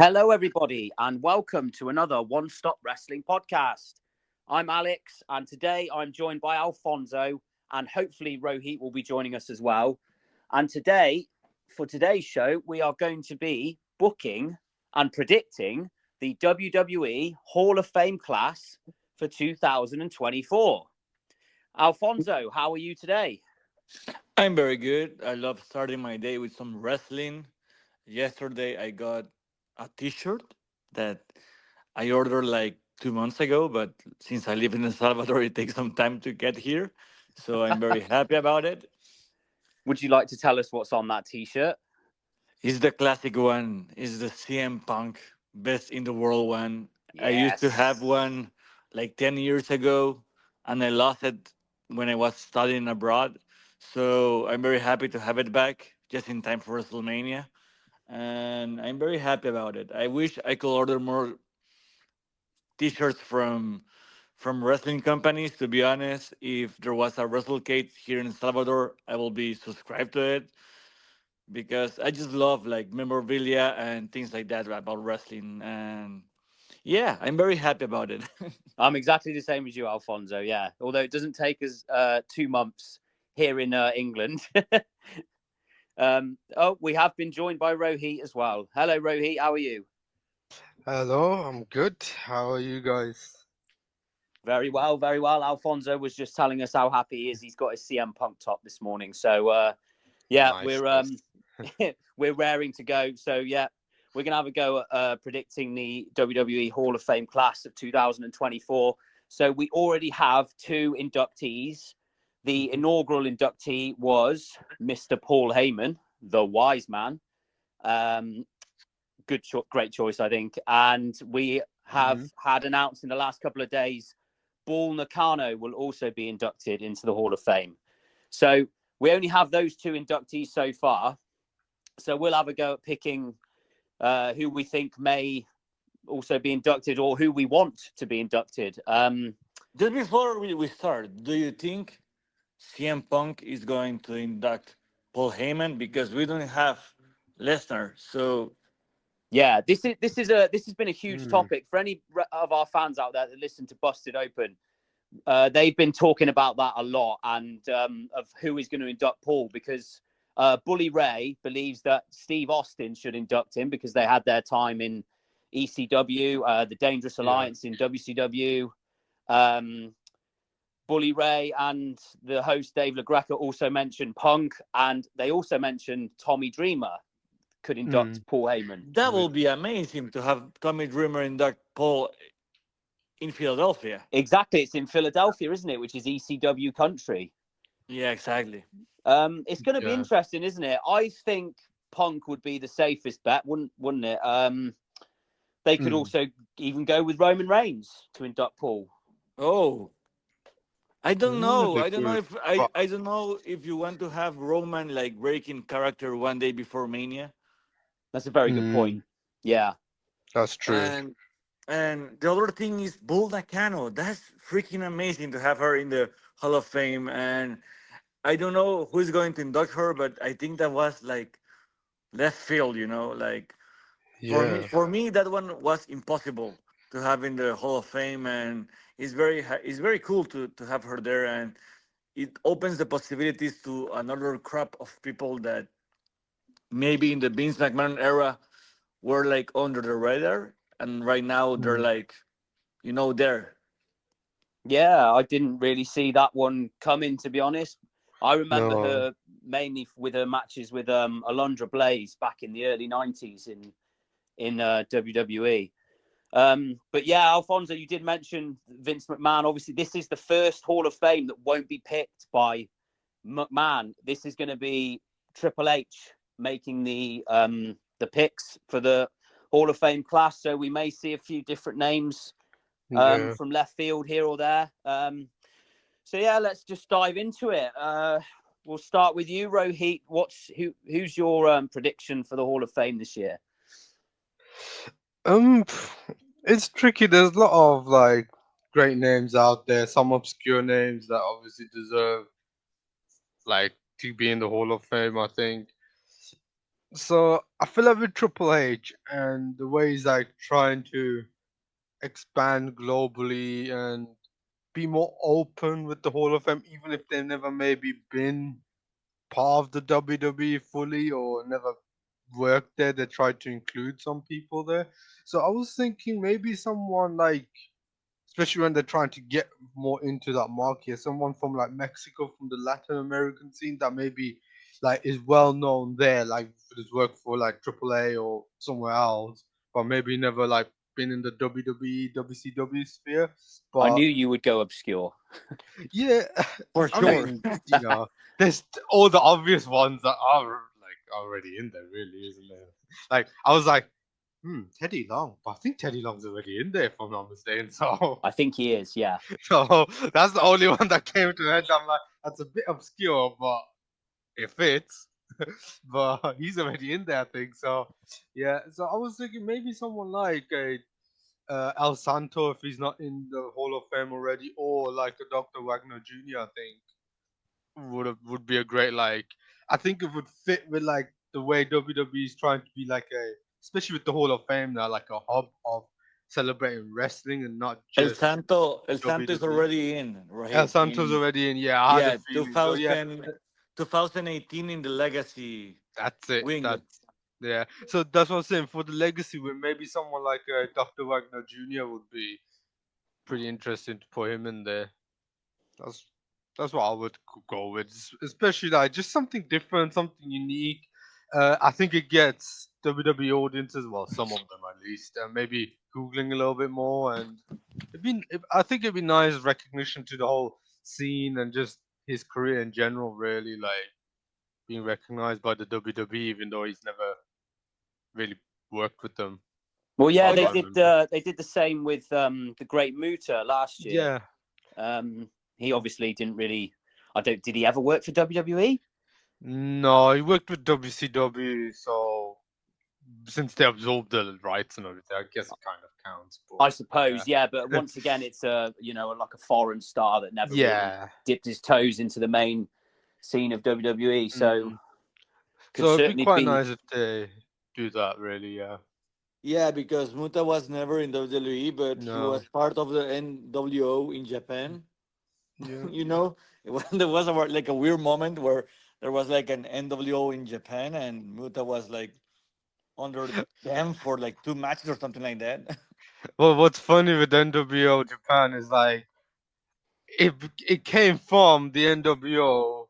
Hello, everybody, and welcome to another One Stop Wrestling podcast. I'm Alex, and today I'm joined by Alfonso, and hopefully Rohit will be joining us as well. And today, for today's show, we are going to be booking and predicting the WWE Hall of Fame class for 2024. Alfonso, how are you today? I'm very good. I love starting my day with some wrestling. Yesterday, I got a T-shirt that I ordered like 2 months ago, but since I live in El Salvador, it takes some time to get here. So I'm very happy about it. Would you like to tell us what's on that t-shirt? It's the classic one. It's the CM Punk best in the world one. I used to have Yes. one like 10 years ago, and I lost it when I was studying abroad. So I'm very happy to have it back just in time for WrestleMania. And I'm very happy about it. I wish I could order more t-shirts from wrestling companies. To be honest, if there was a WrestleCade here in El Salvador, I will be subscribed to it because I just love like memorabilia and things like that about wrestling. And yeah, I'm very happy about it. I'm exactly the same as you, Alfonso. Yeah, although it doesn't take us 2 months here in England. We have been joined by Rohit as well. Hello, Rohit. How are you? Hello, I'm good. How are you guys? Very well, very well. Alfonso was just telling us how happy he is. He's got his CM Punk top this morning. So yeah, Nice, nice. we're raring to go. So yeah, we're gonna have a go at predicting the WWE Hall of Fame class of 2024. So we already have two inductees. The Mhm. inaugural inductee was Mr. Paul Heyman, the wise man. Um, great choice, I think. And we have Mhm. had announced in the last couple of days, Bull Nakano will also be inducted into the Hall of Fame. So we only have those two inductees so far. So we'll have a go at picking who we think may also be inducted or who we want to be inducted. Just before we start, do you think CM Punk is going to induct Paul Heyman? Because we don't have Lesnar. So Yeah, this has been a huge Mm. topic for any of our fans out there that listen to Busted Open. They've been talking about that a lot and of who is going to induct Paul because Bully Ray believes that Steve Austin should induct him because they had their time in ECW, the Dangerous Yeah. Alliance in WCW. Um, Bully Ray and the host Dave LaGreca also mentioned Punk, and they also mentioned Tommy Dreamer could induct Mm. Paul Heyman. that will be amazing to have Tommy Dreamer induct Paul in Philadelphia. Exactly, it's in Philadelphia, isn't it? Which is ECW country. Yeah, exactly. It's going to be Yeah. interesting, isn't it? I think Punk would be the safest bet, wouldn't it? They could Mm. also even go with Roman Reigns to induct Paul. Oh, I don't Yeah, know. they I don't know could. if I, But I don't know if you want to have Roman like breaking character one day before Mania. That's a very good point. mm, Yeah, that's true. And the other thing is Bull Nakano. That's freaking amazing to have her in the Hall of Fame. And I don't know who's going to induct her, but I think that was like left field, like Yeah. for me that one was impossible to have in the Hall of Fame, and it's very cool to have her there, and it opens the possibilities to another crop of people that maybe in the Vince McMahon era were like under the radar, and right now they're Mm. like, there. yeah. I didn't really see that one coming, to be honest. I remember No. her mainly with her matches with Alundra Blaze back in the early '90s in WWE. But yeah, Alfonso, you did mention Vince McMahon. Obviously, this is the first Hall of Fame that won't be picked by McMahon. This is going to be Triple H making the picks for the Hall of Fame class. So we may see a few different names Yeah. from left field here or there. So yeah, let's just dive into it. We'll start with you, Rohit. Who's your prediction for the Hall of Fame this year? Um, it's tricky. There's a lot of like great names out there. Some obscure names that obviously deserve like to be in the Hall of Fame. I think. So I feel like with Triple H and the way he's like trying to expand globally and be more open with the Hall of Fame, even if they've never maybe been part of the WWE fully or never worked there. They tried to include some people there. So I was thinking maybe someone like, especially when they're trying to get more into that market, someone from like Mexico, from the Latin American scene that maybe like is well known there, like for his work for like AAA or somewhere else, but maybe never like been in the WWE, WCW sphere. I But knew you would go obscure. yeah, For I sure. mean, there's all the obvious ones that are like already in there, really, isn't there? Like I was like, Teddy Long, but I think Teddy Long's already in there if I'm not mistaken. So, I think he is, yeah. so that's the only one that came to head. I'm like, that's a bit obscure, but it fits. But he's already in there, I think. So, yeah. So I was thinking maybe someone like a El Santo if he's not in the Hall of Fame already, or like a Dr. Wagner Jr. I think would be a great like. I think it would fit with like the way WWE is trying to be like a, especially with the Hall of Fame now, like a hub of celebrating wrestling and not just El Santo is WWE. already in, El right? Santos already in. Yeah, I had a Yeah, feeling. So yeah, 2018 in the Legacy that's it. wing. That's yeah. So that's what I'm saying. For the legacy, where maybe someone like Dr. Wagner Jr. would be pretty interesting to put him in there. That's that's what I would go with, especially like just something different, something unique. I think it gets WWE audiences, well, some of them at least, maybe googling a little bit more, and I think it'd be nice recognition to the whole scene and just his career in general, really, like being recognized by the WWE, even though he's never really worked with them, Well, as yeah, far Oh as they I yeah, did. remember. They did the same with the Great Muta last year. Yeah, He obviously didn't really. I don't. Did he ever work for WWE? no, he worked with WCW, so since they absorbed the rights and everything, I guess it kind of counts. But I yeah, suppose, yeah. But once again, it's a like a foreign star that never really yeah. dipped his toes into the main scene of WWE. So Mm. could So it'd be certainly quite be. nice if they do that. Really, yeah. yeah, because Muta was never in WWE, but he No. was part of the NWO in Japan. Yeah. you know, there was like a weird moment where there was like an NWO in Japan, and Muta was like under them for like 2 matches or something like that. Well, what's funny with NWO Japan is like it came from the NWO,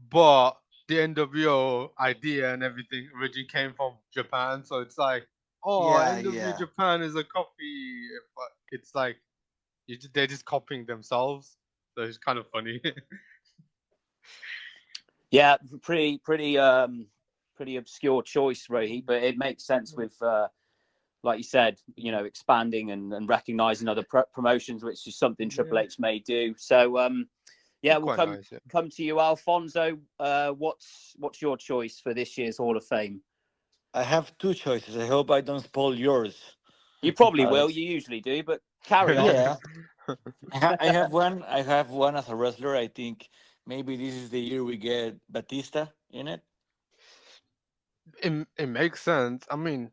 but the NWO idea and everything originally came from Japan. So it's like, oh, Yeah, NW yeah. Japan is a copy, but it's like they're just copying themselves. So it's kind of funny. Yeah, pretty obscure choice, Rohit, but it makes sense with like you said, expanding and recognizing other promotions, which is something Triple Yeah, H may do. So be yeah, we'll quite come nice. Yeah. come to you, Alfonso. What's your choice for this year's Hall of Fame? I have two choices. I hope I don't spoil yours, You probably will. Alex. You usually do, but carry on. Yeah, I have one. I have one as a wrestler. I think maybe this is the year we get Batista in it. It makes sense. I mean,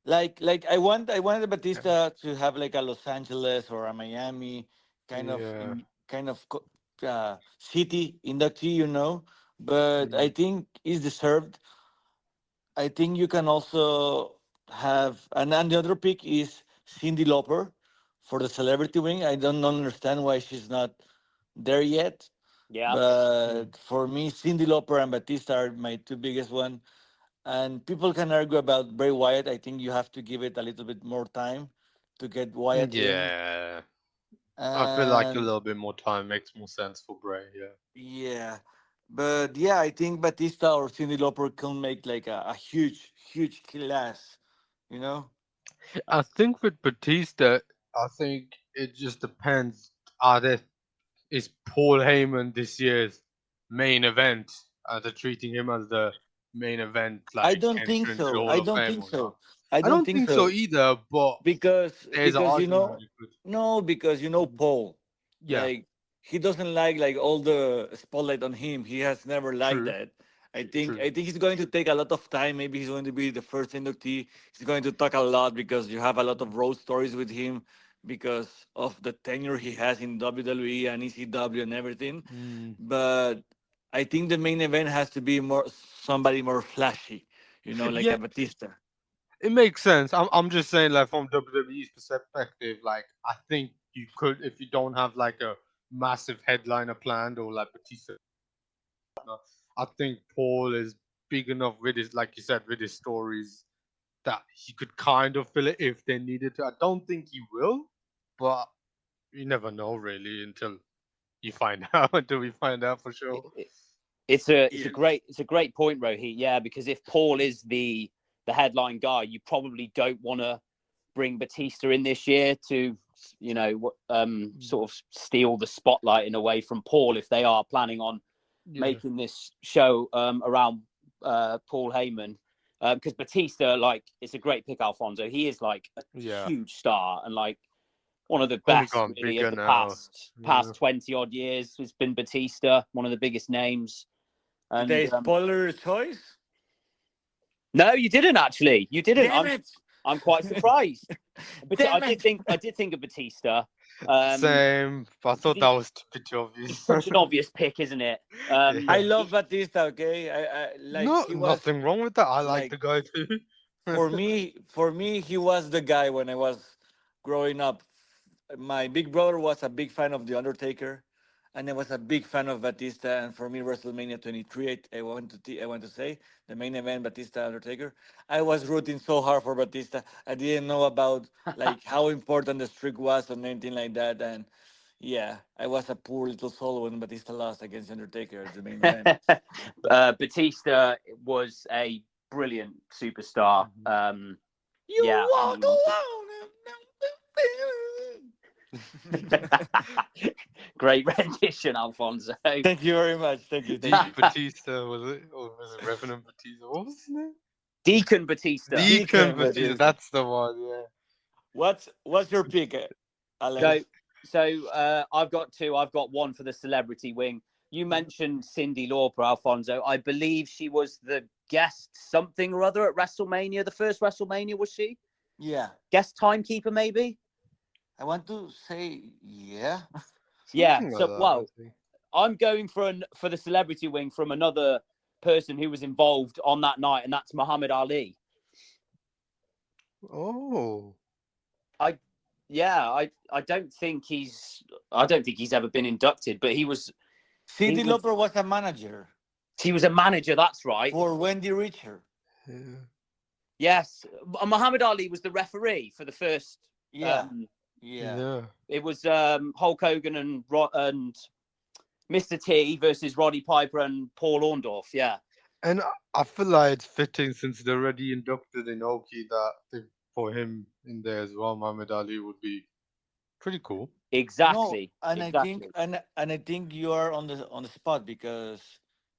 Like I wanted yeah, Batista to have like a Los Angeles or a Miami yeah, kind of city inductee, But I mm, think he's deserved. I think you can also have, and the other pick is Cindy Lauper for the celebrity wing. I don't understand why she's not there yet. Yeah, mm, But for me, Cindy Lauper and Batista are my two biggest one. And people can argue about Bray Wyatt. I think you have to give it a little bit more time to get Wyatt in. yeah. I feel like a And little bit more time makes more sense for Bray. Yeah. yeah, but yeah, I think Batista or Cindy Lauper can make like a huge, huge class, you know? I think with Batista, I think it just depends. Are there is Paul Heyman this year's main event? Are they treating him as the main event, I like don't think entrant to the so. I Hall of don't Fame think or not? so. I I don't don't think think so so either, but there's an because argument you could. no, because Paul, Yeah, like he doesn't like all the spotlight on him. He has never liked true. that. True. I think he's going to take a lot of time. Maybe he's going to be the first inductee. He's going to talk a lot because you have a lot of road stories with him because of the tenure he has in WWE and ECW and everything. Mm. But I think the main event has to be more somebody more flashy, like Yeah, a Batista. it makes sense. I'm just saying, like from WWE's perspective, like I think you could, if you don't have like a massive headliner planned or like Batista, I think Paul is big enough with his, like you said, with his stories that he could kind of fill it if they needed to. I don't think he will, but you never know really until you find out. Until we find out for sure. It- it's a Yeah. great point, Rohit. Yeah, because if Paul is the headline guy, you probably don't want to bring Batista in this year to Mm. sort of steal the spotlight in a way from Paul if they are planning on Yeah, making this show around Paul Heyman. Because Batista, like, it's a great pick, Alfonso. He is like a yeah. huge star and like one of the Only best gone really of bigger the now. Yeah. past 20 odd years. Has been Batista, one of the biggest names. Did And I spoiler his choice? no, you didn't actually. You didn't. Damn it! I'm quite surprised. But Damn it! I did think of Batista. Um, Same. But I because thought that was a bit too he's obvious. such an obvious pick, isn't it? I Yeah. love Batista. Okay, I like No, he was nothing wrong with that. I like like the guy too. for me he was the guy when I was growing up. My big brother was a big fan of the Undertaker, and I was a big fan of Batista. And for me, WrestleMania 23, I want to say the main event, Batista Undertaker. I was rooting so hard for Batista. I didn't know about like how important the streak was or anything like that. And yeah, I was a poor little soul when Batista lost against Undertaker at the main event. Batista was a brilliant superstar. Mhm. Yeah, You I walk mean, alone. great rendition, Alfonso. Thank you very much. Thank you. Thank Deep you. Batista, was it? Or was it Revenant Batista? What was his name? Deacon Batista. Deacon Deacon Batista, Batista. that's the one, yeah. What's your pick, So, Alex? I've got two. I've got one for the celebrity wing. You mentioned Cyndi Lauper, Alfonso. I believe she was the guest something or other at WrestleMania. The first WrestleMania, was she? Yeah, Guest timekeeper, maybe? I want to say yeah. Yeah. Something like So, that, I well, think. I'm going for the celebrity wing from another person who was involved on that night, and that's Muhammad Ali. Oh. I yeah, I don't think he's ever been inducted, but he Cindy was Lauper was a manager he was a manager, that's right. for Wendy Richter. Yeah. Yes. Muhammad Ali was the referee for the first Yeah, yeah. Yeah. it was Hulk Hogan and Mr. T versus Roddy Piper and Paul Orndorff, yeah. And I feel like it's fitting since they're already inducted in Oki that for him in there as well, Muhammad Ali would be pretty cool. No, Exactly. Exactly. and I think you are on the spot because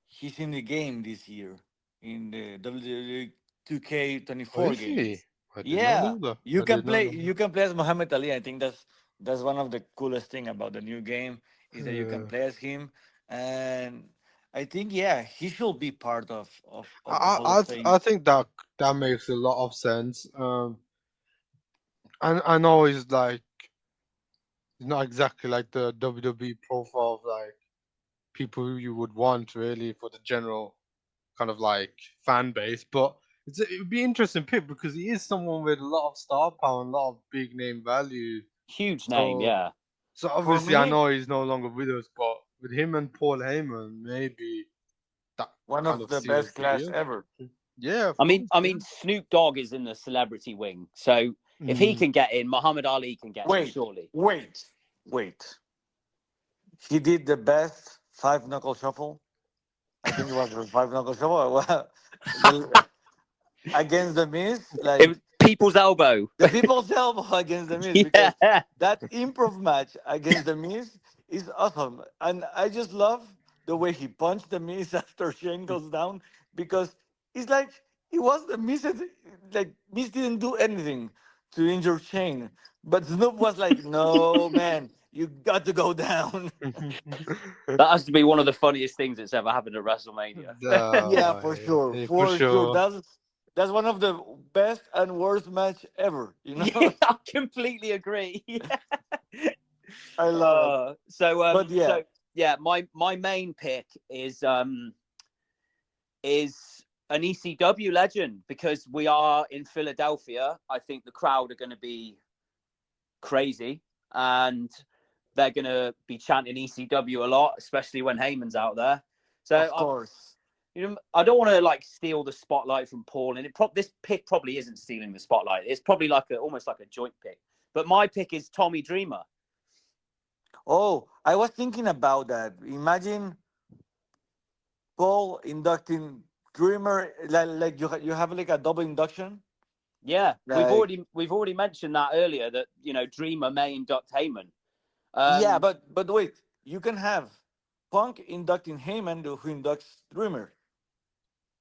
he's in the game this year in the WWE 2K24 Oh, is he? games. I did not Yeah, know that. you I can did not play know you can play as Muhammad Ali. I think that's one of the coolest thing about the new game is that you can that. play as him, and I think yeah he should be part of the I, Hall of I, Fame. I think that makes a lot of sense. I know it's like it's not exactly like the WWE profile of like people who you would want really for the general kind of like fan base, but it would be interesting pick because he is someone with a lot of star power and a lot of big name value. Huge name, So yeah. so For obviously I me, know he's no longer with us, but with him and Paul Heyman, maybe that one kind of of the seals best the class deal. ever. Yeah, of I mean, course, I yeah. mean, Snoop Dogg is in the celebrity wing, so if he Mm. can get in, Muhammad Ali can get in, Wait, surely. wait, wait. He did the best five knuckle shuffle. I think it was the five knuckle shuffle. Well, the, against the Miz, It was like people's elbow. the people's elbow against the Miz, because Yeah, that improv match against the Miz is awesome, and I just love the way he punched the Miz after Shane goes down because it's like it was the Miz, like Miz didn't do anything to injure Shane, but Snoop was like, "No, man, you got to go down. That has to be one of the funniest things that's ever happened at WrestleMania. Yeah, Uh, for for sure. sure. That's one of the best and worst match ever. You Yeah, know, I completely agree. I love it. But yeah, So yeah, my main pick is an ECW legend because we are in Philadelphia. I think the crowd are going to be crazy and they're going to be chanting ECW a lot, especially when Heyman's out there. So of course. I don't want to like steal the spotlight from Paul, and this pick probably isn't stealing the spotlight. It's probably like almost like a joint pick. But my pick is Tommy Dreamer. Oh, I was thinking about that. Imagine Paul inducting Dreamer, like you have like a double induction. Yeah, Like, we've already mentioned that earlier that Dreamer may induct Heyman. yeah, but wait, you can have Punk inducting Heyman, who inducts Dreamer,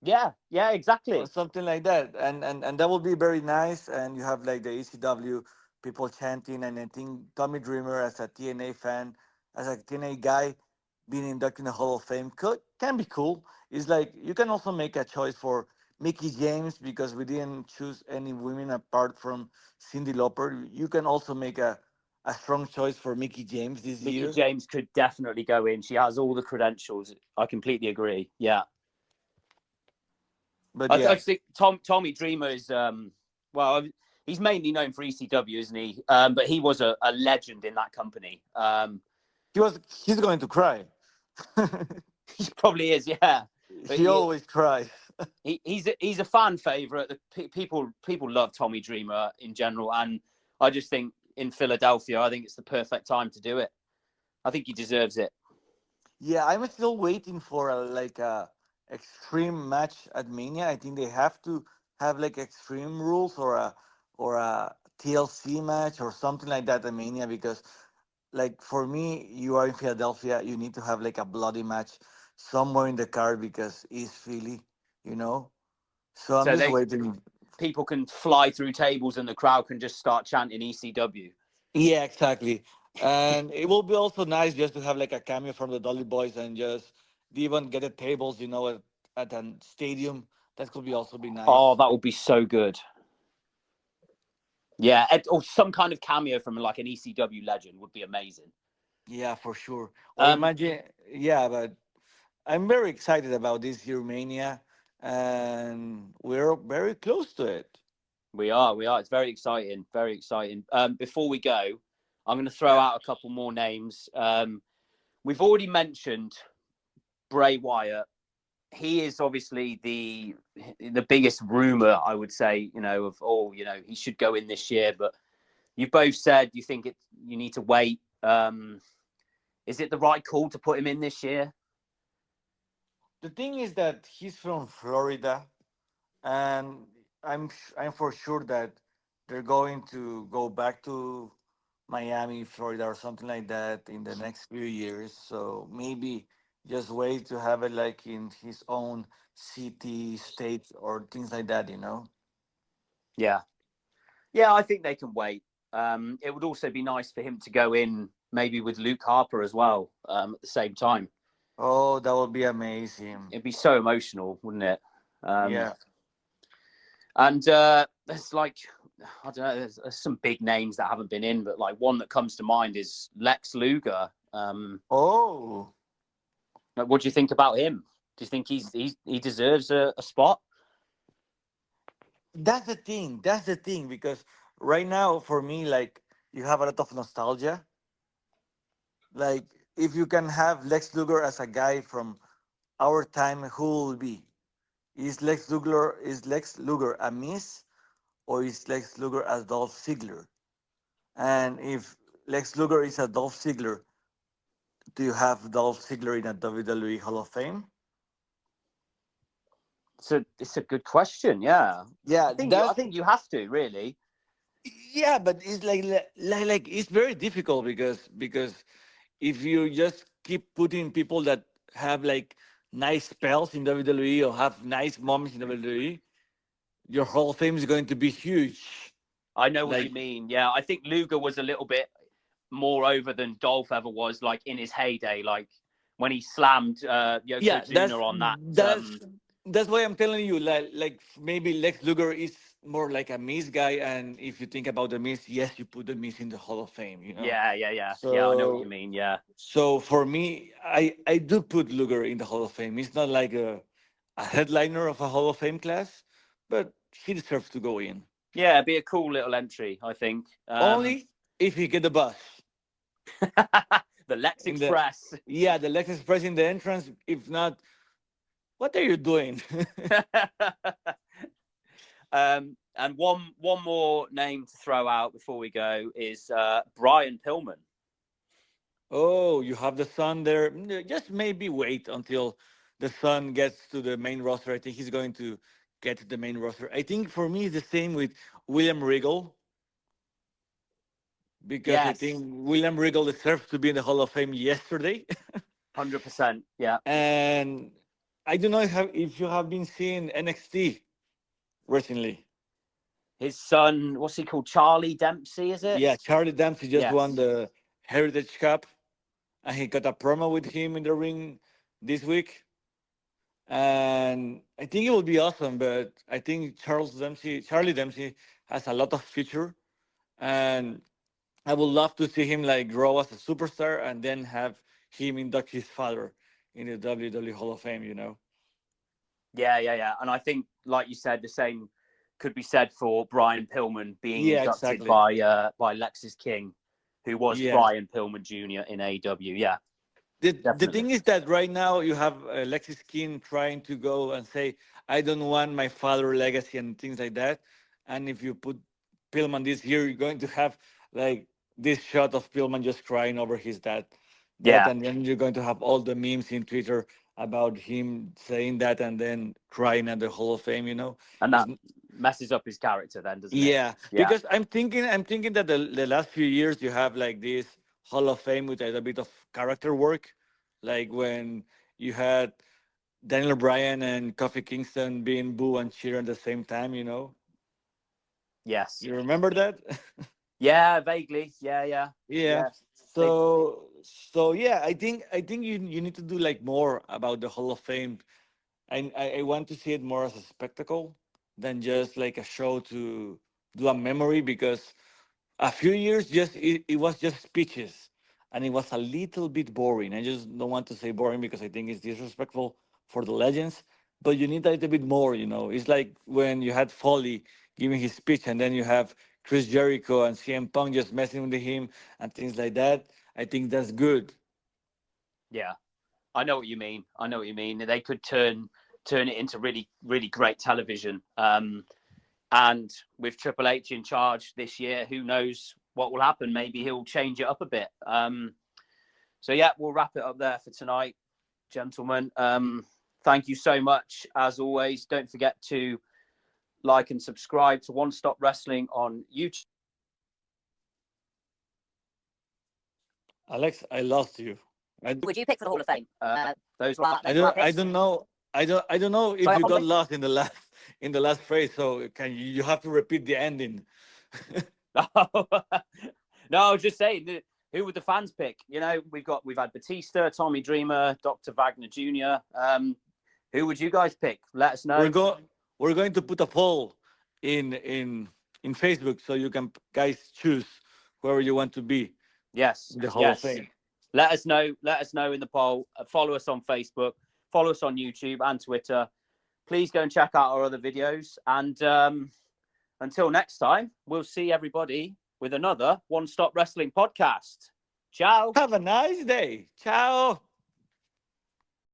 Yeah, or exactly. something like that, and that would be very nice. And you have like the ECW people chanting, and I think Tommy Dreamer as a TNA fan, as a TNA guy, being inducted in the Hall of Fame can be cool. It's like you can also make a choice for Mickey James because we didn't choose any women apart from Cindy Lauper. You can also make a strong choice for Mickey James this Mickey year. James could definitely go in. She has all the credentials. I completely agree. Yeah. But I yeah, think Tommy Dreamer is well, he's mainly known for ECW, isn't he? But he was a legend in that company. he's going to cry. He probably is, yeah. But He always cries. he's a fan favorite. People love Tommy Dreamer in general, and I just think in Philadelphia, I think it's the perfect time to do it. I think he deserves it. Yeah, I'm still waiting for a extreme match at Mania. I think they have to have like extreme rules or a TLC match or something like that at Mania because like for me, you are in Philadelphia, you need to have like a bloody match somewhere in the card because it's Philly, you know. So I'm So just waiting. people can fly through tables and the crowd can just start chanting ECW. Yeah, exactly. And it will be also nice just to have like a cameo from the Dolly Boys and just even get the tables, at a stadium. That could be also be Oh, nice. that would be so good. Yeah, or some kind of cameo from like an ECW legend would be amazing. Yeah, for sure. Or Um, imagine, yeah, but I'm very excited about this year Mania, and we're very close to it. we are. It's very exciting, very exciting. Before we go, I'm going to throw Yeah. out a couple more names. We've already mentioned Bray Wyatt. He is obviously the biggest rumor, I would say, he should go in this year. But you both said you think you need to wait. Is it the right call to put him in this year? The thing is that he's from Florida, and I'm for sure that they're going to go back to Miami, Florida, or something like that in the next few years. So maybe just wait to have it like in his own city, state, or things like that. Yeah, I think they can wait. It would also be nice for him to go in maybe with Luke Harper as well at the same time. Oh, that would be amazing. It'd be so emotional, wouldn't it? Um, Yeah. and there's like, I don't know, there's some big names that haven't been in, but like one that comes to mind is Lex Luger. Oh, What do you think about him? Do you think he deserves a spot? that's the thing. That's the thing because right now for me, like you have a lot of nostalgia. Like if you can have Lex Luger as a guy from our time, who will be? Is Lex Luger a miss or is Lex Luger as Dolph Ziggler? And if Lex Luger is a Dolph Ziggler, do you have Dolph Ziggler in a WWE Hall of Fame? It's a good question. Yeah, Yeah, I that's think you have to really. yeah, but it's like it's very difficult because if you just keep putting people that have like nice spells in WWE or have nice moments in WWE, your Hall of Fame is going to be huge. I know what Like you mean. Yeah, I think Luger was a little bit more over than Dolph ever was, like in his heyday, like when he slammed Yeah, Yokozuna on that. that's why I'm telling you, like maybe Lex Luger is more like a Miz guy, and if you think about the Miz, yes, you put the Miz in the Hall of Fame, you know. Yeah. I know what you So mean. Yeah, so for me, I do put Luger in the Hall of Fame. He's not like a headliner of a Hall of Fame class, but he deserves to go in. yeah, it'd be a cool little entry, I think. Only if he get the bus The Lex in the Express. yeah, the Lex Express in the entrance. If not, what are you doing? And one more name to throw out before we go is Brian Pillman. Oh, you have the Sun there. Just maybe wait until the Sun gets to the main roster. I think he's going to get to the main roster. I think for me it's the same with William Regal, because I Yes, think William Regal deserves to be in the Hall of Fame yesterday. 100%. Yeah, And I don't know if you have been seeing NXT recently. his son, what's he called? Charlie Dempsey, is it? Yeah, Charlie Dempsey just won Yes. the Heritage Cup, and he got a promo with him in the ring this week. And I think it will be awesome. But I think Charlie Dempsey, has a lot of future, and I would love to see him like grow as a superstar, and then have him induct his father in the WWE Hall of Fame. You know? Yeah. And I think, like you said, the same could be said for Brian Pillman being Yeah, inducted exactly. by Lexis King, who was Yeah. Brian Pillman Jr. in AEW. Yeah, The definitely. thing is that right now you have Lexis King trying to go and say, I don't want my father legacy and things like that. And if you put Pillman this year, you're going to have like this shot of Pillman just crying over his dad. That, Yeah, and then you're going to have all the memes in Twitter about him saying that and then crying at the Hall of Fame, you know? and It's, that messes up his character, then, doesn't it? yeah, Yeah, because I'm thinking that the last few years you have like this Hall of Fame with a bit of character work, like when you had Daniel Bryan and Kofi Kingston being boo and cheer at the same time. You know, yes, you remember that? yeah, vaguely. Yeah. Yeah. They, So yeah, I think you need to do like more about the Hall of Fame. I want to see it more as a spectacle than just like a show to do a memory, because a few years just it was just speeches, and it was a little bit boring. I just don't want to say boring because I think it's disrespectful for the legends, but you need a little bit more, you know. It's like when you had Foley giving his speech, and then you have Chris Jericho and CM Punk just messing with him and things like that. I think that's good. yeah, I know what you mean. They could turn it into really great television. And with Triple H in charge this year, who knows what will happen? Maybe he'll change it up a bit. So yeah, we'll wrap it up there for tonight, gentlemen. Thank you so much. As always, don't forget to like and subscribe to One Stop Wrestling on YouTube. Alex, I lost you. Would you pick for the Hall of Fame? Those I those don't I picks. don't know. I don't know if Sorry, you got Holly? lost in the last phrase. So can you have to repeat the ending? No, I was just saying, who would the fans pick? You know, we've had Batista, Tommy Dreamer, Dr. Wagner Jr. Who would you guys pick? Let us We're know. go we're going to put a poll in Facebook, so you can guys choose whoever you want to be Yes, in the Hall of yes. Fame. Let us know. Let us know in the poll. Follow us on Facebook. Follow us on YouTube and Twitter. Please go and check out our other videos. And until next time, we'll see everybody with another One Stop Wrestling podcast. Ciao. Have a nice day. Ciao.